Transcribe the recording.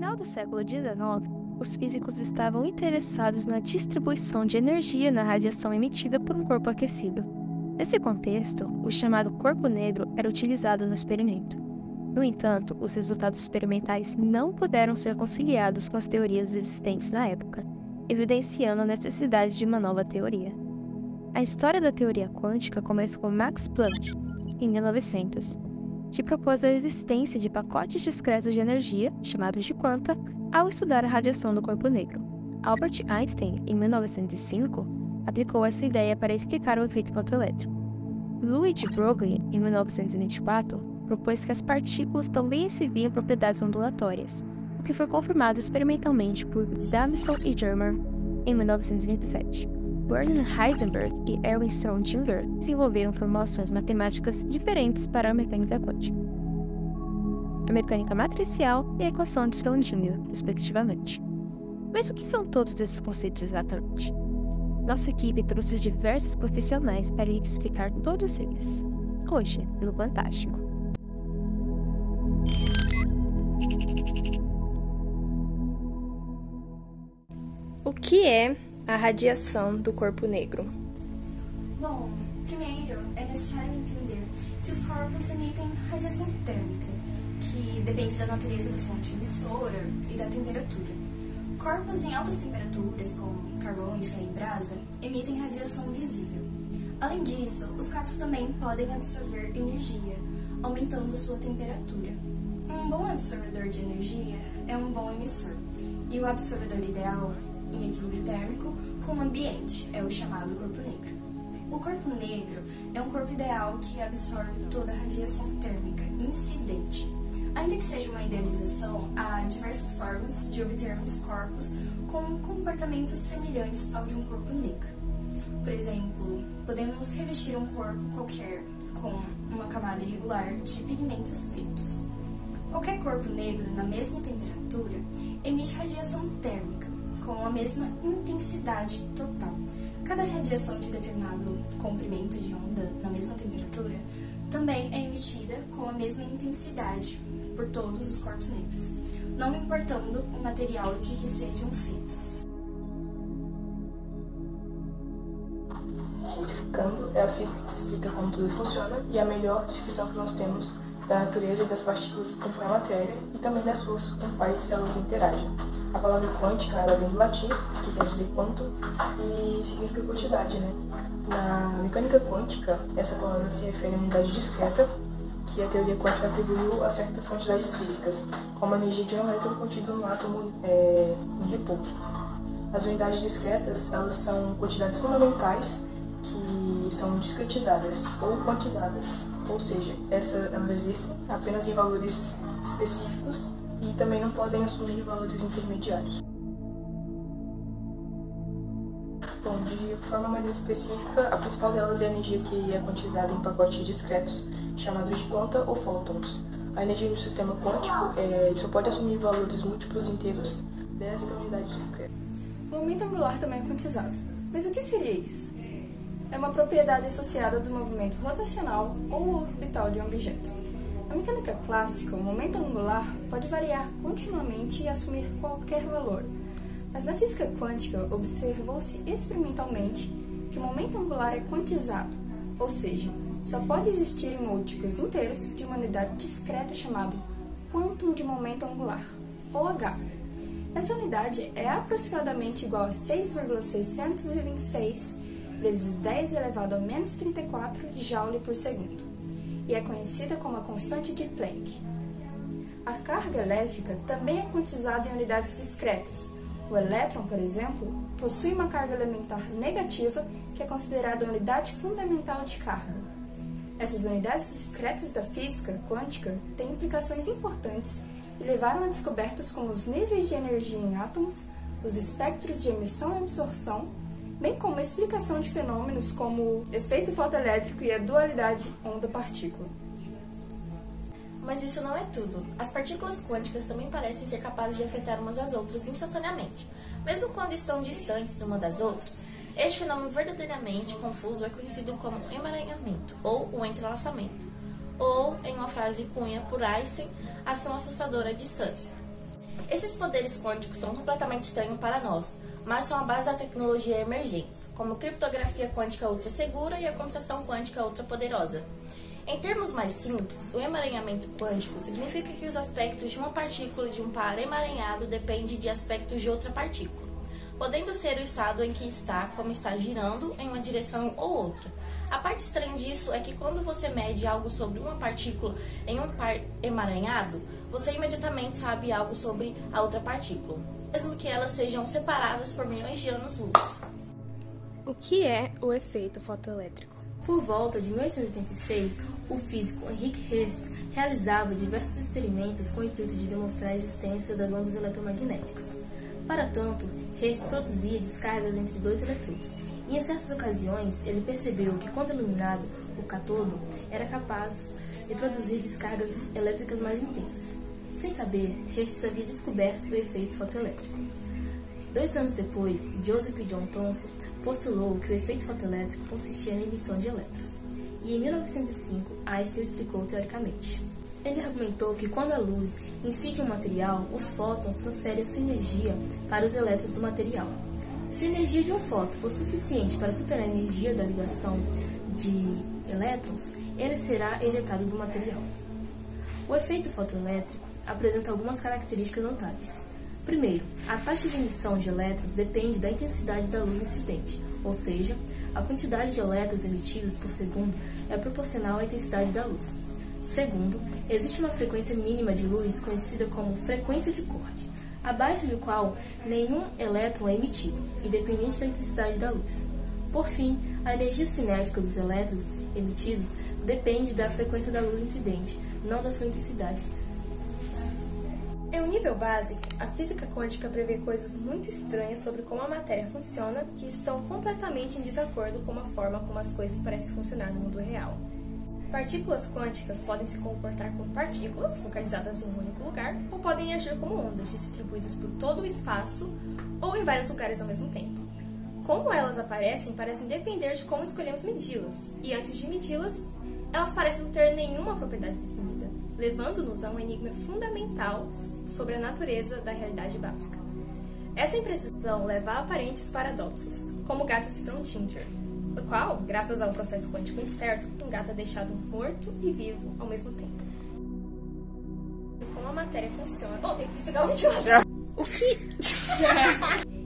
final do século XIX, os físicos estavam interessados na distribuição de energia na radiação emitida por um corpo aquecido. Nesse contexto, o chamado corpo negro era utilizado no experimento. No entanto, os resultados experimentais não puderam ser conciliados com as teorias existentes na época, evidenciando a necessidade de uma nova teoria. A história da teoria quântica começa com Max Planck, em 1900, que propôs a existência de pacotes discretos de energia, chamados de quanta, ao estudar a radiação do corpo negro. Albert Einstein, em 1905, aplicou essa ideia para explicar o efeito fotoelétrico. Louis Broglie, em 1924, propôs que as partículas também exibiam propriedades ondulatórias, o que foi confirmado experimentalmente por Davison e Germer em 1927. Werner Heisenberg e Erwin Schrödinger desenvolveram formulações matemáticas diferentes para a mecânica quântica, a mecânica matricial e a equação de Schrödinger, respectivamente. Mas o que são todos esses conceitos exatamente? Nossa equipe trouxe diversos profissionais para explicar todos eles, hoje, no Fantástico. O que é a radiação do corpo negro? Bom, primeiro é necessário entender que os corpos emitem radiação térmica, que depende da natureza da fonte emissora e da temperatura. Corpos em altas temperaturas, como carvão e ferro em brasa, emitem radiação visível. Além disso, os corpos também podem absorver energia, aumentando sua temperatura. Um bom absorvedor de energia é um bom emissor, e o absorvedor ideal, em equilíbrio térmico, com o ambiente, é o chamado corpo negro. O corpo negro é um corpo ideal que absorve toda a radiação térmica incidente. Ainda que seja uma idealização, há diversas formas de obtermos corpos com comportamentos semelhantes ao de um corpo negro. Por exemplo, podemos revestir um corpo qualquer com uma camada irregular de pigmentos pretos. Qualquer corpo negro na mesma temperatura emite radiação térmica com a mesma intensidade total. Cada radiação de determinado comprimento de onda na mesma temperatura também é emitida com a mesma intensidade por todos os corpos negros, não importando o material de que sejam feitos. Simplificando, é a física que explica como tudo funciona e a melhor descrição que nós temos da natureza e das partículas que compõem a matéria e também das forças com quais elas interagem. A palavra quântica ela vem do latim, que quer dizer quanto, e significa quantidade, né? Na mecânica quântica, essa palavra se refere a unidade discreta, que a teoria quântica atribuiu a certas quantidades físicas, como a energia de um elétron contido no átomo em repouso. As unidades discretas elas são quantidades fundamentais que são discretizadas ou quantizadas, ou seja, elas existem apenas em valores específicos e também não podem assumir valores intermediários. Bom, de forma mais específica, a principal delas é a energia que é quantizada em pacotes discretos, chamados de quanta ou fótons. A energia do sistema quântico só pode assumir valores múltiplos inteiros desta unidade discreta. O momento angular também é quantizado. Mas o que seria isso? É uma propriedade associada do movimento rotacional ou orbital de um objeto. Na mecânica clássica, o momento angular pode variar continuamente e assumir qualquer valor. Mas na física quântica, observou-se experimentalmente que o momento angular é quantizado, ou seja, só pode existir em múltiplos inteiros de uma unidade discreta chamada quantum de momento angular, ou H. Essa unidade é aproximadamente igual a 6,626 vezes 10 elevado a menos 34 joule por segundo, e é conhecida como a constante de Planck. A carga elétrica também é quantizada em unidades discretas. O elétron, por exemplo, possui uma carga elementar negativa, que é considerada a unidade fundamental de carga. Essas unidades discretas da física quântica têm implicações importantes e levaram a descobertas como os níveis de energia em átomos, os espectros de emissão e absorção, bem como a explicação de fenômenos como o efeito fotoelétrico e a dualidade onda-partícula. Mas isso não é tudo. As partículas quânticas também parecem ser capazes de afetar umas às outras instantaneamente, mesmo quando estão distantes uma das outras. Este fenômeno verdadeiramente confuso é conhecido como emaranhamento, ou o entrelaçamento, ou, em uma frase cunha por Einstein, ação assustadora à distância. Esses poderes quânticos são completamente estranhos para nós, mas são a base da tecnologia emergente, como criptografia quântica ultra segura e a computação quântica ultra poderosa. Em termos mais simples, o emaranhamento quântico significa que os aspectos de uma partícula de um par emaranhado dependem de aspectos de outra partícula, podendo ser o estado em que está, como está girando em uma direção ou outra. A parte estranha disso é que quando você mede algo sobre uma partícula em um par emaranhado, você imediatamente sabe algo sobre a outra partícula, mesmo que elas sejam separadas por milhões de anos-luz. O que é o efeito fotoelétrico? Por volta de 1886, o físico Henrik Hertz realizava diversos experimentos com o intuito de demonstrar a existência das ondas eletromagnéticas. Para tanto, Hertz produzia descargas entre dois eletrodos, e em certas ocasiões ele percebeu que, quando iluminado, o cátodo era capaz de produzir descargas elétricas mais intensas. Sem saber, Hertz havia descoberto o efeito fotoelétrico. 2 anos depois, Joseph John Thomson postulou que o efeito fotoelétrico consistia na emissão de elétrons, e em 1905 Einstein explicou teoricamente. Ele argumentou que quando a luz incide um material, os fótons transferem sua energia para os elétrons do material. Se a energia de um fóton for suficiente para superar a energia da ligação de elétrons, ele será ejetado do material. O efeito fotoelétrico apresenta algumas características notáveis. Primeiro, a taxa de emissão de elétrons depende da intensidade da luz incidente, ou seja, a quantidade de elétrons emitidos por segundo é proporcional à intensidade da luz. Segundo, existe uma frequência mínima de luz conhecida como frequência de corte, abaixo do qual nenhum elétron é emitido, independente da intensidade da luz. Por fim, a energia cinética dos elétrons emitidos depende da frequência da luz incidente, não da sua intensidade. Em um nível básico, a física quântica prevê coisas muito estranhas sobre como a matéria funciona que estão completamente em desacordo com a forma como as coisas parecem funcionar no mundo real. Partículas quânticas podem se comportar como partículas, localizadas em um único lugar, ou podem agir como ondas, distribuídas por todo o espaço ou em vários lugares ao mesmo tempo. Como elas aparecem parecem depender de como escolhemos medi-las, e antes de medi-las, elas parecem não ter nenhuma propriedade definida, levando-nos a um enigma fundamental sobre a natureza da realidade básica. Essa imprecisão leva a aparentes paradoxos, como o gato de Schrödinger, no qual, graças a um processo quântico incerto, um gato é deixado morto e vivo ao mesmo tempo. Como a matéria funciona... Bom, tem que desligar o ventilador. O que?